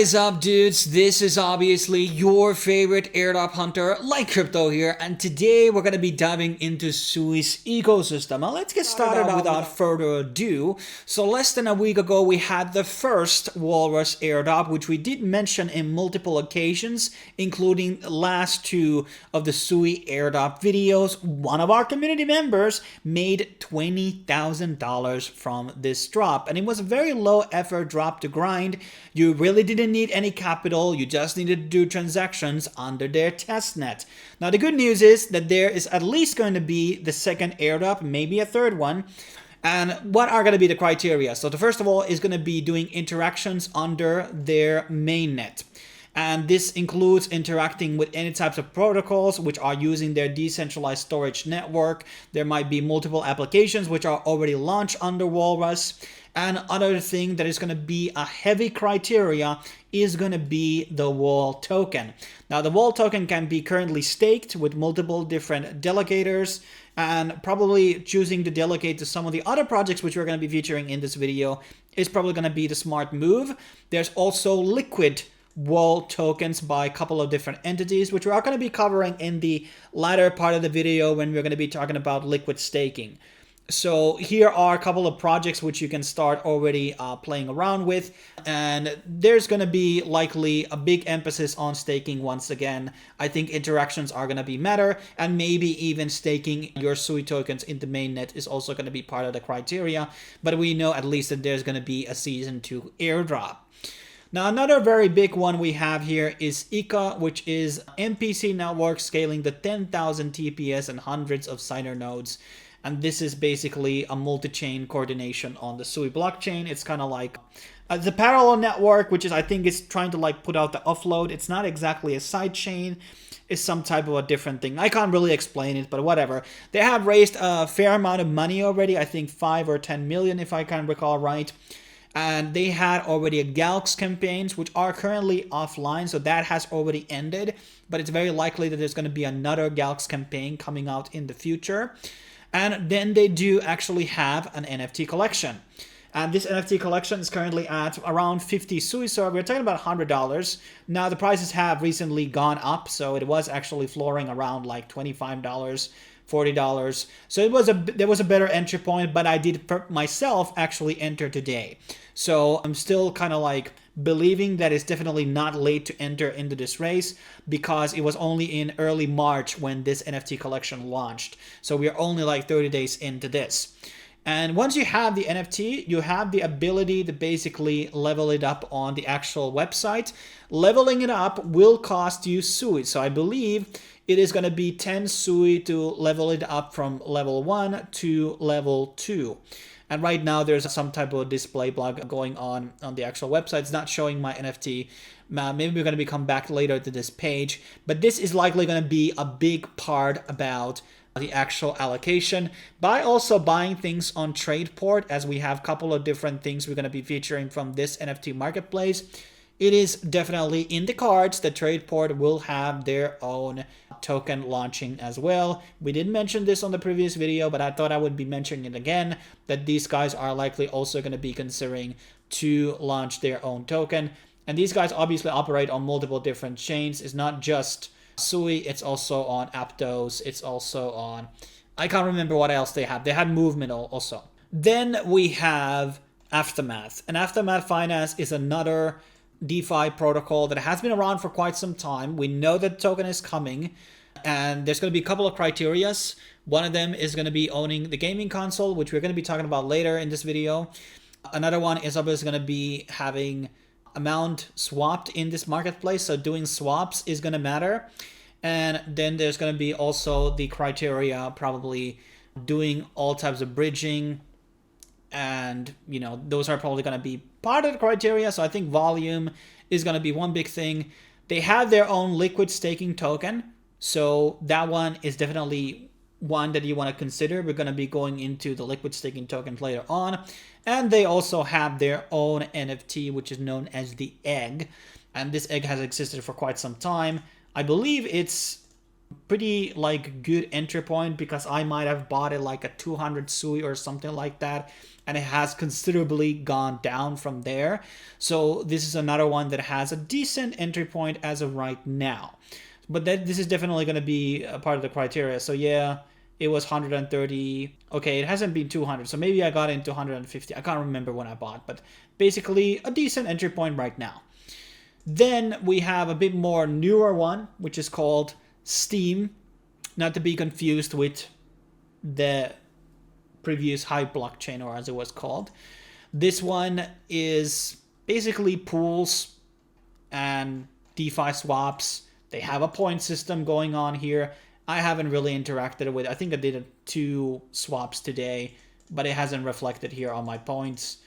is up, dudes? This is obviously your favorite airdrop hunter, like Crypto here, and today we're going to be diving into Sui's ecosystem. Now let's get started without further ado. So less than a week ago we had the first Walrus airdrop, which we did mention in multiple occasions, including the last two of the Sui airdrop videos. One of our community members made $20,000 from this drop, and it was a very low effort drop to grind. You really didn't need any capital, you just needed to do transactions under their testnet. Now the good news is that there is at least going to be the second airdrop, maybe a third one. And what are going to be the criteria? So the first of all is going to be doing interactions under their mainnet. And this includes interacting with any types of protocols which are using their decentralized storage network. There might be multiple applications which are already launched under Walrus. And another thing that is going to be a heavy criteria is going to be the wall token. Now the wall token can be currently staked with multiple different delegators, and probably choosing to delegate to some of the other projects which we're going to be featuring in this video is probably going to be the smart move. There's also liquid wall tokens by a couple of different entities, which we are going to be covering in the latter part of the video when we're going to be talking about liquid staking. So here are a couple of projects which you can start already playing around with, and there's going to be likely a big emphasis on staking once again. I think interactions are going to be matter, and maybe even staking your Sui tokens in the mainnet is also going to be part of the criteria, but we know at least that there's going to be a season 2 airdrop. Now another very big one we have here is ICA, which is MPC network scaling the 10,000 TPS and hundreds of signer nodes. And this is basically a multi-chain coordination on the Sui blockchain. It's kind of like the parallel network, which is, I think, is trying to like put out the offload. It's not exactly a side chain. It's some type of a different thing. I can't really explain it, but whatever. They have raised a fair amount of money already. I think 5 or 10 million, if I can recall right. And they had already a Galax campaigns, which are currently offline. So that has already ended. But it's very likely that there's going to be another Galax campaign coming out in the future. And then they do actually have an NFT collection. And this NFT collection is currently at around 50 Sui, so we're talking about $100. Now the prices have recently gone up, so it was actually flooring around like $25, $40. So there was a better entry point, but I did myself actually enter today. So I'm still kind of like believing that it's definitely not late to enter into this race, because it was only in early March when this NFT collection launched. So we're only like 30 days into this. And once you have the NFT, you have the ability to basically level it up on the actual website. Leveling it up will cost you Sui. So I believe it is going to be 10 Sui to level it up from level 1 to level 2. And right now there's some type of display block going on the actual website. It's not showing my NFT. Maybe we're going to come back later to this page. But this is likely going to be a big part about the actual allocation. By also buying things on Tradeport, as we have a couple of different things we're going to be featuring from this NFT marketplace. It is definitely in the cards that Tradeport will have their own token launching as well. We did mention this on the previous video, but I thought I would be mentioning it again, that these guys are likely also going to be considering to launch their own token. And these guys obviously operate on multiple different chains. It's not just Sui, it's also on Aptos, it's also on, I can't remember what else they have. They had Movement also. Then we have Aftermath. And Aftermath Finance is another DeFi protocol that has been around for quite some time. We know that the token is coming, and there's going to be a couple of criterias. One of them is going to be owning the gaming console, which we're going to be talking about later in this video. Another one is obviously going to be having amount swapped in this marketplace, so doing swaps is going to matter. And then there's going to be also the criteria, probably doing all types of bridging, and you know, those are probably going to be part of the criteria. So I think volume is going to be one big thing. They have their own liquid staking token, so that one is definitely one that you want to consider. We're going to be going into the liquid staking tokens later on. And they also have their own NFT, which is known as the egg, and this egg has existed for quite some time. I believe it's pretty like good entry point, because I might have bought it like a 200 Sui or something like that, and it has considerably gone down from there. So this is another one that has a decent entry point as of right now. But this is definitely going to be a part of the criteria. So yeah, it was 130. Okay, it hasn't been 200, so maybe I got into 150. I can't remember when I bought, but basically a decent entry point right now. Then we have a bit more newer one, which is called Steam, not to be confused with the previous Hype blockchain, or as it was called. This one is basically pools and DeFi swaps. They have a point system going on here. I haven't really interacted with it. I think I did 2 swaps today, but it hasn't reflected here on my points.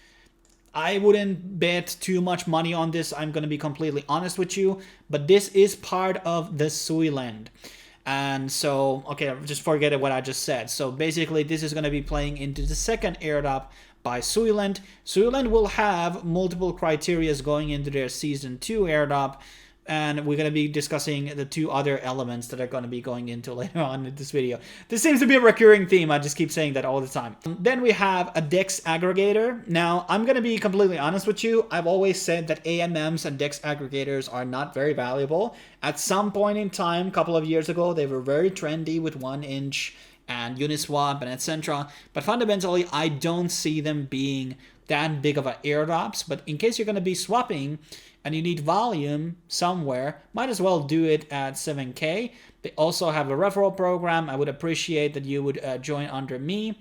I wouldn't bet too much money on this, I'm going to be completely honest with you, but this is part of the Suiland. And so, okay, just forget what I just said. So basically, this is going to be playing into the second airdrop by Suiland. Suiland will have multiple criterias going into their Season 2 airdrop, and we're going to be discussing the 2 other elements that are going to be going into later on in this video. This seems to be a recurring theme. I just keep saying that all the time. Then we have a DEX aggregator. Now, I'm going to be completely honest with you. I've always said that AMMs and DEX aggregators are not very valuable. At some point in time, a couple of years ago, they were very trendy with 1inch and Uniswap and etc. But fundamentally, I don't see them being that big of an airdrops. But in case you're going to be swapping and you need volume somewhere, might as well do it at 7K. They also have a referral program. I would appreciate that you would join under me.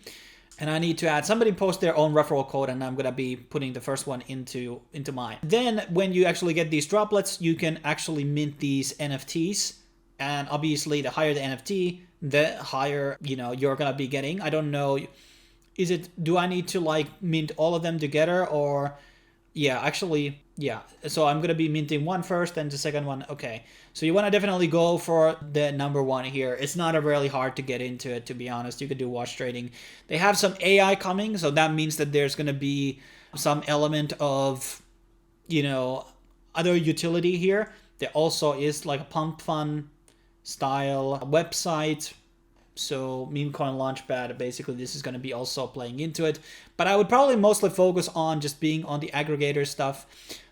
And I need to add, somebody post their own referral code, and I'm going to be putting the first one into mine. Then when you actually get these droplets, you can actually mint these NFTs. And obviously, the higher the NFT, the higher, you're going to be getting. I don't know, do I need to like mint all of them together, or... Yeah, actually, yeah. So I'm going to be minting one first, then the second one. Okay. So you want to definitely go for the number one here. It's not really hard to get into it, to be honest. You could do watch trading. They have some AI coming, so that means that there's going to be some element of, other utility here. There also is like a pump fund style website. So meme coin launchpad, basically this is going to be also playing into it. But I would probably mostly focus on just being on the aggregator stuff,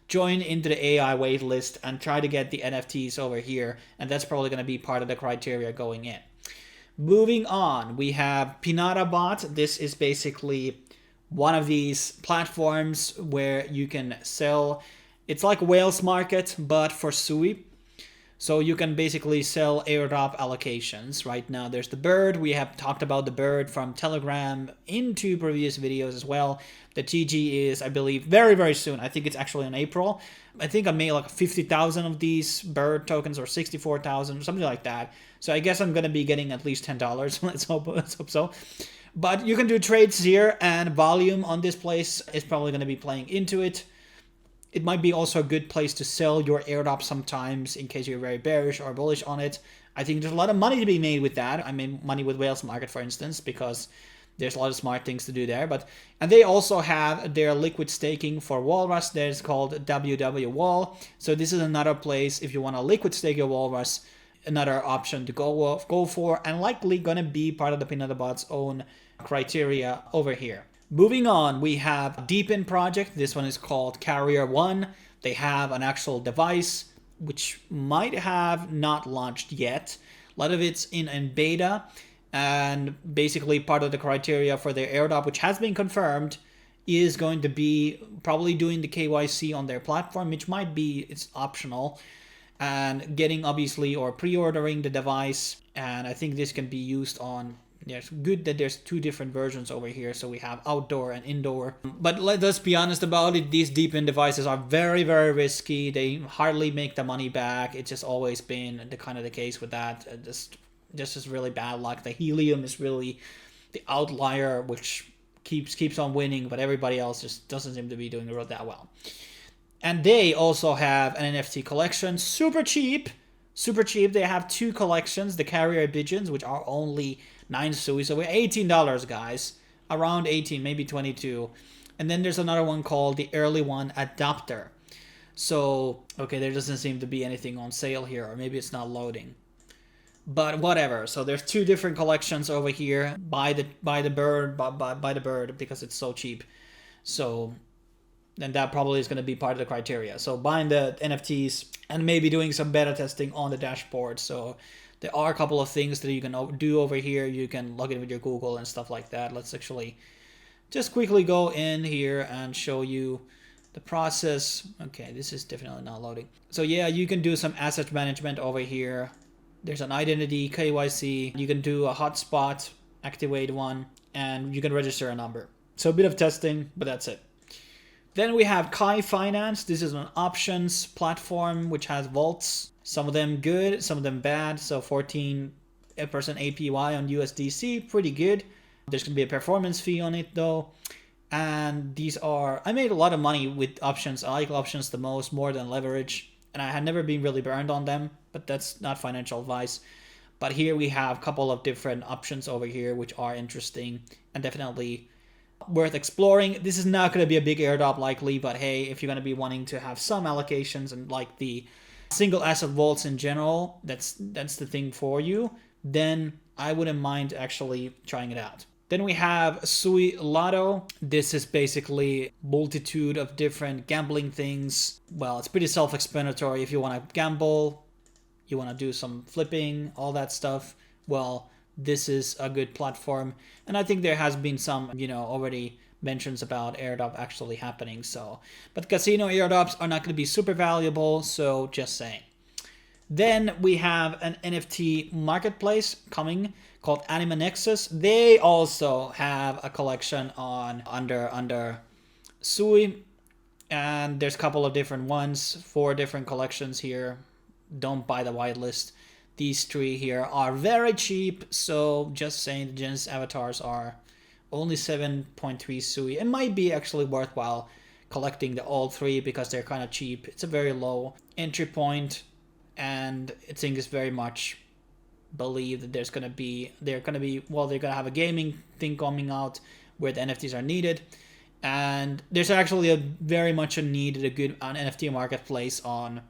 join into the AI waitlist, and try to get the NFTs over here. And that's probably going to be part of the criteria going in. Moving on, we have Pinata bot. This is basically one of these platforms where you can sell. It's like Whales Market, but for Sui. So you can basically sell airdrop allocations. Right now there's the bird. We have talked about the bird from Telegram in 2 previous videos as well. The TG is, I believe, very, very soon. I think it's actually in April. I think I made like 50,000 of these bird tokens, or 64,000, something like that. So I guess I'm going to be getting at least $10. Let's hope so. But you can do trades here, and volume on this place is probably going to be playing into it. It might be also a good place to sell your airdrop sometimes in case you're very bearish or bullish on it. I think there's a lot of money to be made with that. I made money with Whales Market, for instance, because there's a lot of smart things to do there. And they also have their liquid staking for Walrus. There's called WW So this is another place, if you want to liquid stake your Walrus, another option to go for, and likely going to be part of the Pinata bot's own criteria over here. Moving on, we have dePin project. This one is called Karrier One. They have an actual device, which might have not launched yet. A lot of it's in beta, and basically part of the criteria for their airdrop, which has been confirmed, is going to be probably doing the KYC on their platform, which might be, it's optional, and getting obviously or pre-ordering the device. And I think this can be used on... Yeah, it's good that there's 2 different versions over here, so we have outdoor and indoor. But let's be honest about it, these dePin devices are very, very risky. They hardly make the money back. It's just always been the kind of the case with that. Just is really bad luck. The helium is really the outlier, which keeps on winning, but everybody else just doesn't seem to be doing that well. And they also have an NFT collection, super cheap. They have 2 collections, the Karrier Pigeons, which are only 9 Sui, so we're $18, guys. Around 18, maybe 22. And then there's another one called the Early One Adapter. So, okay, there doesn't seem to be anything on sale here, or maybe it's not loading. But whatever. So there's two different collections over here. Buy the bird because it's so cheap. So then that probably is going to be part of the criteria. So buying the NFTs and maybe doing some beta testing on the dashboard. So there are a couple of things that you can do over here. You can log in with your Google and stuff like that. Let's actually just quickly go in here and show you the process. Okay, this is definitely not loading. So yeah, you can do some asset management over here. There's an identity, KYC. You can do a hotspot, activate one, and you can register a number. So a bit of testing, but that's it. Then we have Kai Finance. This is an options platform which has vaults. Some of them good, some of them bad. So 14% APY on USDC, pretty good. There's going to be a performance fee on it though. And these are, I made a lot of money with options. I like options the most, more than leverage. And I had never been really burned on them, but that's not financial advice. But here we have a couple of different options over here, which are interesting and definitely worth exploring. This is not going to be a big airdrop likely, but hey, if you're going to be wanting to have some allocations and like the single asset vaults in general, that's the thing for you, then I wouldn't mind actually trying it out. Then we have Sui Lotto. This is basically multitude of different gambling things. Well, it's pretty self-explanatory. If you want to gamble, you want to do some flipping, all that stuff, well, this is a good platform. And I think there has been some, already mentions about airdrop actually happening. So, but casino airdrops are not going to be super valuable. So just saying. Then we have an NFT marketplace coming called Anima Nexus. They also have a collection on under Sui, and there's a couple of different ones, 4 different collections here. Don't buy the whitelist. These 3 here are very cheap, so just saying the Genesis avatars are only 7.3 Sui. It might be actually worthwhile collecting all 3 because they're kind of cheap. It's a very low entry point, and I think it's very much believe that they're gonna have a gaming thing coming out where the NFTs are needed, and there's actually very much a need a good NFT marketplace on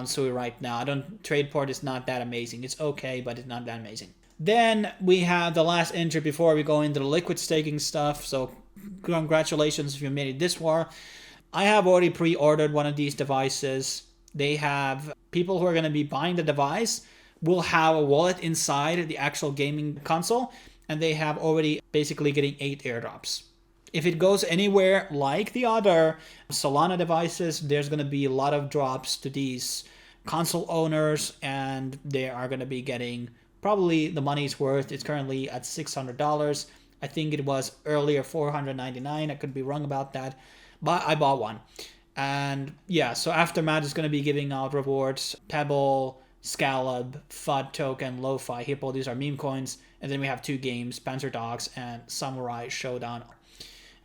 Sui right now. Tradeport is not that amazing. It's okay, but it's not that amazing. Then we have the last entry before we go into the liquid staking stuff. So congratulations if you made it this far. I have already pre-ordered one of these devices. They have people who are going to be buying the device will have a wallet inside the actual gaming console, and they have already basically getting 8 airdrops. If it goes anywhere like the other Solana devices, there's going to be a lot of drops to these console owners, and they are going to be getting probably the money's worth. It's currently at $600. I think it was earlier $499. I could be wrong about that, but I bought one. And yeah, so Aftermath is going to be giving out rewards. Pebble, Scallop, FUD token, Lo-Fi, Hippo, these are meme coins. And then we have 2 games, Panzer Dogs and Samurai Showdown.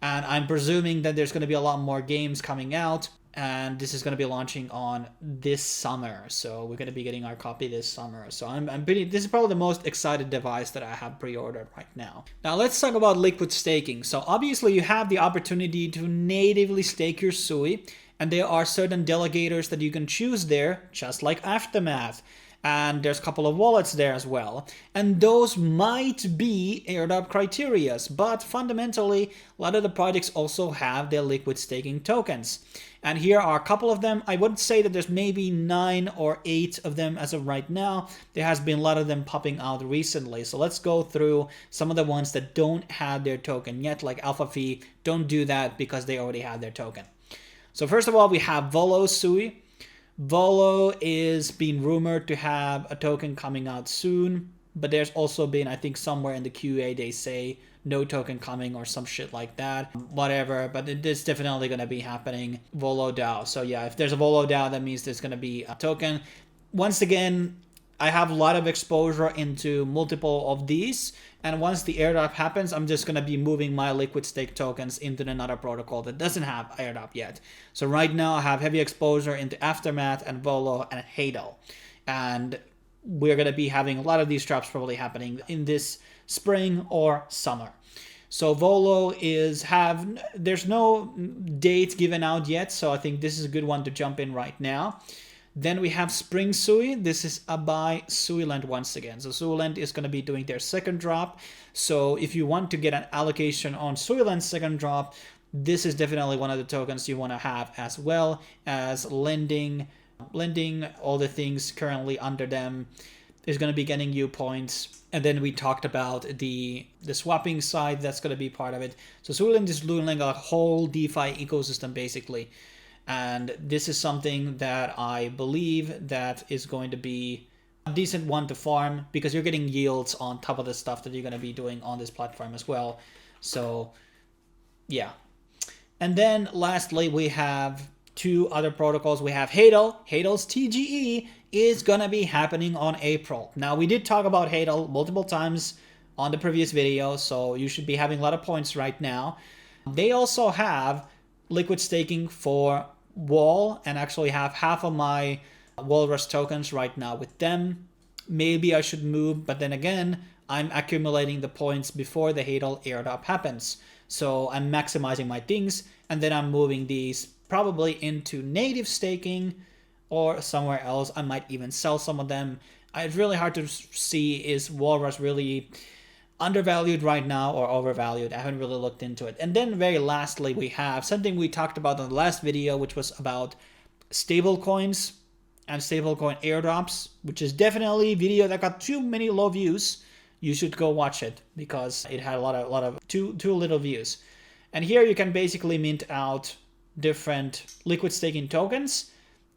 And I'm presuming that there's going to be a lot more games coming out. And this is going to be launching on this summer. So we're going to be getting our copy this summer. So this is probably the most excited device that I have pre-ordered right now. Now let's talk about liquid staking. So obviously you have the opportunity to natively stake your Sui. And there are certain delegators that you can choose there, just like Aftermath. And there's a couple of wallets there as well. And those might be airdrop criterias, but fundamentally, a lot of the projects also have their liquid staking tokens. And here are a couple of them. I would say that there's maybe 9 or 8 of them as of right now. There has been a lot of them popping out recently. So let's go through some of the ones that don't have their token yet, like AlphaFi. Don't do that because they already have their token. So first of all, we have Volo Sui. Volo is being rumored to have a token coming out soon, but there's also been, I think somewhere in the QA they say no token coming or some shit like that. Whatever, but it's definitely going to be happening. Volo DAO. So yeah, if there's a Volo DAO, that means there's going to be a token. Once again, I have a lot of exposure into multiple of these, and once the airdrop happens, I'm just going to be moving my liquid stake tokens into another protocol that doesn't have airdrop yet. So right now I have heavy exposure into Aftermath and Volo and Hadel, and we're going to be having a lot of these drops probably happening in this spring or summer. So Volo there's no date given out yet, so I think this is a good one to jump in right now. Then we have Spring Sui. This is by Suiland once again. So Suiland is going to be doing their second drop. So if you want to get an allocation on Suiland's second drop, this is definitely one of the tokens you want to have, as well as lending all the things currently under them is going to be getting you points. And then we talked about the swapping side, that's going to be part of it. So Suiland is doing like a whole DeFi ecosystem basically. And this is something that I believe that is going to be a decent one to farm, because you're getting yields on top of the stuff that you're going to be doing on this platform as well. So yeah. And then lastly, we have two other protocols. We have Hadel. Hadel's TGE is going to be happening on April. Now, we did talk about Hadel multiple times on the previous video, so you should be having a lot of points right now. They also have liquid staking for Wall, and actually have half of my Walrus tokens right now with them. Maybe I should move, but then again, I'm accumulating the points before the Hadel airdrop happens. So I'm maximizing my things, and then I'm moving these probably into native staking or somewhere else. I might even sell some of them. It's really hard to see, is Walrus really undervalued right now or overvalued? I haven't really looked into it. And then very lastly, we have something we talked about in the last video, which was about stable coins and stablecoin airdrops, which is definitely a video that got too many low views. You should go watch it because it had a lot of too little views. And here you can basically mint out different liquid staking tokens.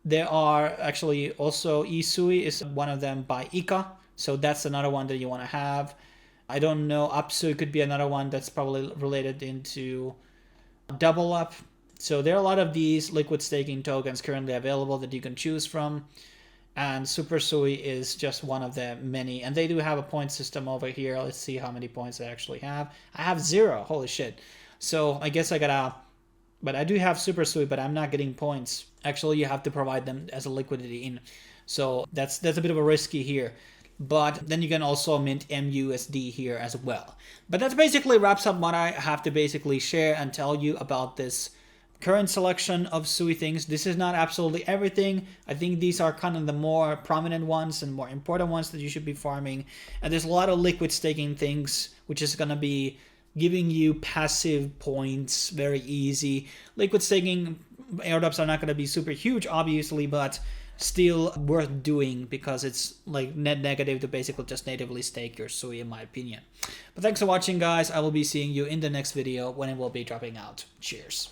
There are actually also SUI is one of them by Ika, so that's another one that you want to have. I don't know, Upsui could be another one that's probably related into Double Up. So there are a lot of these liquid staking tokens currently available that you can choose from. And Super Sui is just one of the many. And they do have a point system over here. Let's see how many points I actually have. I have 0. Holy shit. So I guess I gotta... But I do have Super Sui, but I'm not getting points. Actually, you have to provide them as a liquidity in. So that's a bit of a risky here. But then you can also mint MUSD here as well. But that basically wraps up what I have to basically share and tell you about this current selection of Sui things. This is not absolutely everything. I think these are kind of the more prominent ones and more important ones that you should be farming. And there's a lot of liquid staking things, which is going to be giving you passive points very easy. Liquid staking airdrops are not going to be super huge, obviously, but still worth doing because it's like net negative to basically just natively stake your Sui, in my opinion. But thanks for watching, guys. I will be seeing you in the next video when it will be dropping out. Cheers.